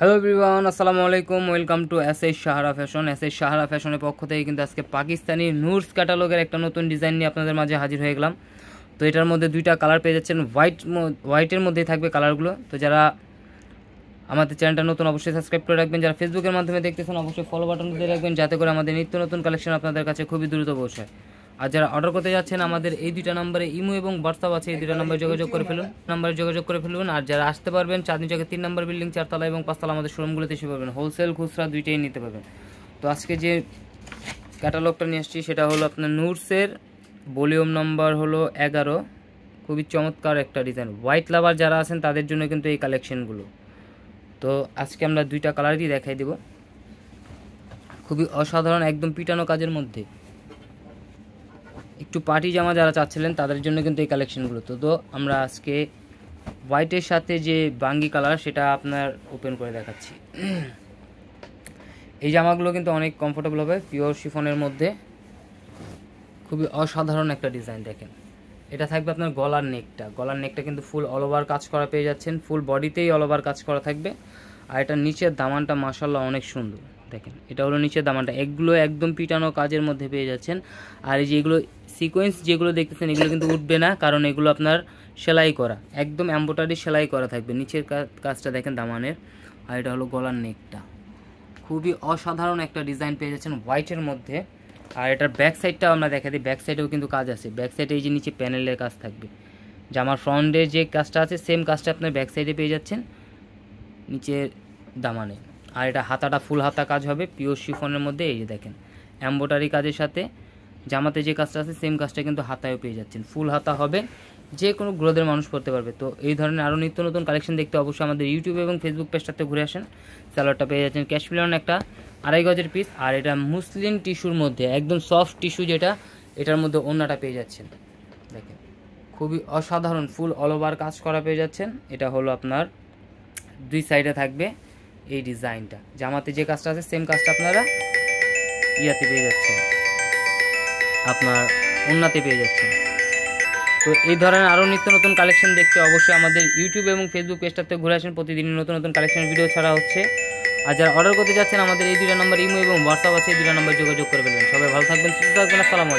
Hello everyone, আসসালামু আলাইকুম। Welcome to SS Sahara fashion. SS Sahara ফ্যাশনের পক্ষ থেকে কিন্তু আজকে পাকিস্তানি নুরস ক্যাটালগের একটা নতুন ডিজাইন নিয়ে আপনাদের মাঝে হাজির হয়ে গেলাম। তো এটার মধ্যে দুইটা কালার পেয়ে যাচ্ছেন, হোয়াইটের মধ্যেই থাকবে কালারগুলো। তো যারা আমাদের চ্যানেলটা নতুন অবশ্যই সাবস্ক্রাইব করে রাখবেন, যারা ফেসবুকের মাধ্যমে দেখতেছেন অবশ্যই ফলো বাটন দিয়ে রাখবেন, যাতে করে আমাদের নিত্য নতুন কালেকশন আপনাদের কাছে খুবই দ্রুত পৌঁছায়। আর যারা অর্ডার করতে যাচ্ছেন আমাদের এই দুইটা নম্বরে ইমো এবং হোয়াটসঅ্যাপ আছে, এই দুইটা নম্বরে যোগাযোগ করে ফেলুন। আর যারা আসতে পারবেন চাঁদনী চকের 3 নম্বর বিল্ডিং 4 তলা এবং 5 তলা আমাদের শোরুমগুলোতে এসে পারবেন, হোলসেল খুচরা দুইটাই নিতে পারবেন। তো আজকে যে ক্যাটালগটা নিয়ে আসছি সেটা হলো আপনার নুরসের ভলিউম নম্বর হলো 11। খুবই চমৎকার একটা ডিজাইন, হোয়াইট লাভার যারা আছেন তাদের জন্য কিন্তু এই কালেকশনগুলো। তো আজকে আমরা দুইটা কালারই দেখাই দেব, খুবই অসাধারণ, একদম পিটানো কাজের মধ্যে। একটু পার্টি জামা যারা চাচ্ছিলেন তাদের জন্য কিন্তু এই কালেকশনগুলো। তো আমরা আজকে হোয়াইটের সাথে যে বাঙ্গি কালার সেটা আপনার ওপেন করে দেখাচ্ছি। এই জামাগুলো কিন্তু অনেক কমফোর্টেবল হবে, পিওর শিফনের মধ্যে, খুবই অসাধারণ একটা ডিজাইন। দেখেন, এটা থাকবে আপনার গলার নেকটা কিন্তু ফুল অল ওভার কাজ করা পেয়ে যাচ্ছেন, ফুল বডিতেই অল ওভার কাজ করা থাকবে। আর এটা নিচের দামানটা মাশাআল্লাহ অনেক সুন্দর। দেখেন, এটা হলো নিচের দামানটা, এগুলো একদম পিটানো কাজের মধ্যে পেয়ে যাচ্ছেন। আর এই যে এগুলো সিকোয়েন্স যেগুলো দেখতেছেন এগুলো কিন্তু উঠবে না, কারণ এগুলো আপনার সেলাই করা, একদম এমব্রয়ডারি সেলাই করা থাকবে। নিচের কাজটা দেখেন দামানের। আর এটা হলো গলার নেকটা, খুবই অসাধারণ একটা ডিজাইন পেয়ে যাচ্ছেন হোয়াইটের মধ্যে। আর এটার ব্যাক সাইডটাও আমরা দেখা দিই, ব্যাক সাইডেও কিন্তু কাজ আছে। ব্যাক সাইডে এই যে নিচে প্যানেলের কাজ থাকবে, জামার ফ্রন্টে যে কাজটা আছে সেম কাজটা আপনার ব্যাক সাইডে পেয়ে যাচ্ছেন নিচের দামানে। আর এটা হাতাটা ফুল হাতা কাজ হবে পিওর শিফনের মধ্যে। এই যে দেখেন, এমব্রয়ডারি কাজের সাথে জামাতে যে কাজটা আছে সেম কাজটা কিন্তু হাতায়ও পেয়ে যাচ্ছেন, ফুল হাতা হবে, যে কোনো গ্রোদের মানুষ করতে পারবে। তো এই ধরনের আরও নিত্য নতুন কালেকশন দেখতে অবশ্যই আমাদের ইউটিউব এবং ফেসবুক পেজটাতে ঘুরে আসেন। স্যালোয়ারটা পেয়ে যাচ্ছেন ক্যাশমিলন একটা 2.5 গজের পিস। আর এটা মুসলিম টিস্যুর মধ্যে, একদম সফট টিস্যু যেটা, এটার মধ্যে ওড়নাটা পেয়ে যাচ্ছেন। দেখেন, খুবই অসাধারণ, ফুল অল ওভার কাজ করা পেয়ে যাচ্ছেন। এটা হলো আপনার দুই সাইডে থাকবে এই ডিজাইনটা, জামাতে যে কাজটা আছে সেম কাজটা আপনারা ইয়াতে পেয়ে যাচ্ছেন, আপনার ওড়নাতে পেয়ে যাচ্ছেন। তো এই ধরনের আরও নিত্য নতুন কালেকশন দেখতে অবশ্যই আমাদের ইউটিউব এবং ফেসবুক পেজটাতে ঘুরে আসেন, প্রতিদিনই নতুন নতুন কালেকশনের ভিডিও ছাড়া হচ্ছে। আর যারা অর্ডার করতে যাচ্ছেন আমাদের এই দুইটা নম্বর ইমো এবং হোয়াটসঅ্যাপ আছে, এই দুইটা নম্বর যোগাযোগ করে ফেলবেন। সবাই ভালো থাকবেন, সুস্থ থাকবেন, আসসালামু আলাইকুম।